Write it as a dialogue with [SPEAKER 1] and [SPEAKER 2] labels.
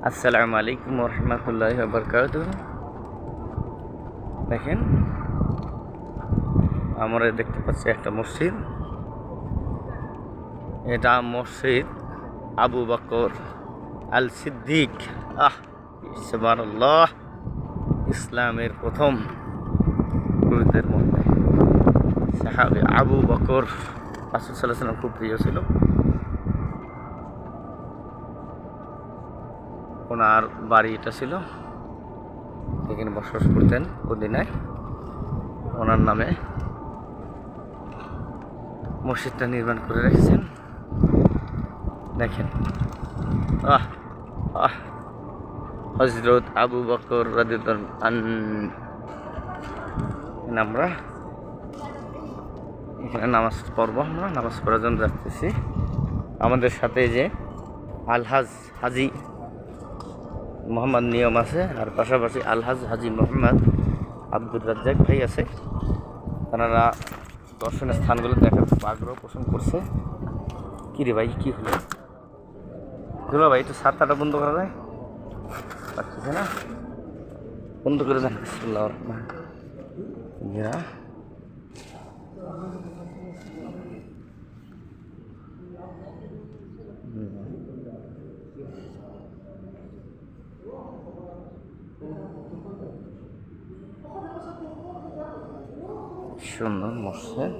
[SPEAKER 1] আসসালামু আলাইকুম রহমতুল্লাহি ওয়া বারাকাতুহু। দেখেন, আমরা দেখতে পাচ্ছি একটা মসজিদ। এটা মসজিদ আবু বকর আল সিদ্দিক। সুবহানাল্লাহ, ইসলামের প্রথম পুরুষদের মধ্যে সাহাবী আবু বকর রাসূল সাল্লাল্লাহু আলাইহি ওয়াসাল্লাম খুব প্রিয় ছিল। ওনার বাড়ি এটা ছিল, এখানে বসবাস করতেন মদিনায়। ওনার নামে মসজিদটা নির্মাণ করে রেখেছেন। দেখেন, হযরত আবু বকর রাদিয়াল্লাহু আনহু। আমরা এখানে নামাজ পড়বো, আমরা নামাজ পড়ার জন্য যাচ্ছি। আমাদের সাথে যে আলহাজ হাজি মোহাম্মদ নিয়ম আছে, আর পাশাপাশি আলহাজ হাজি মোহাম্মদ আব্দুর রাজ্জাক ভাই আছে। তারা দর্শনীয় স্থানগুলো দেখার খুব আগ্রহ পোষণ করছে। কী রে ভাই, কী হলো? দুলা ভাই, একটু ছাতাটা বন্ধ করা যায়? পারতেছে না, বন্ধ করে দেন। বিসমিল্লাহির রহমানির রহিম। সুন্দর মসজিদ।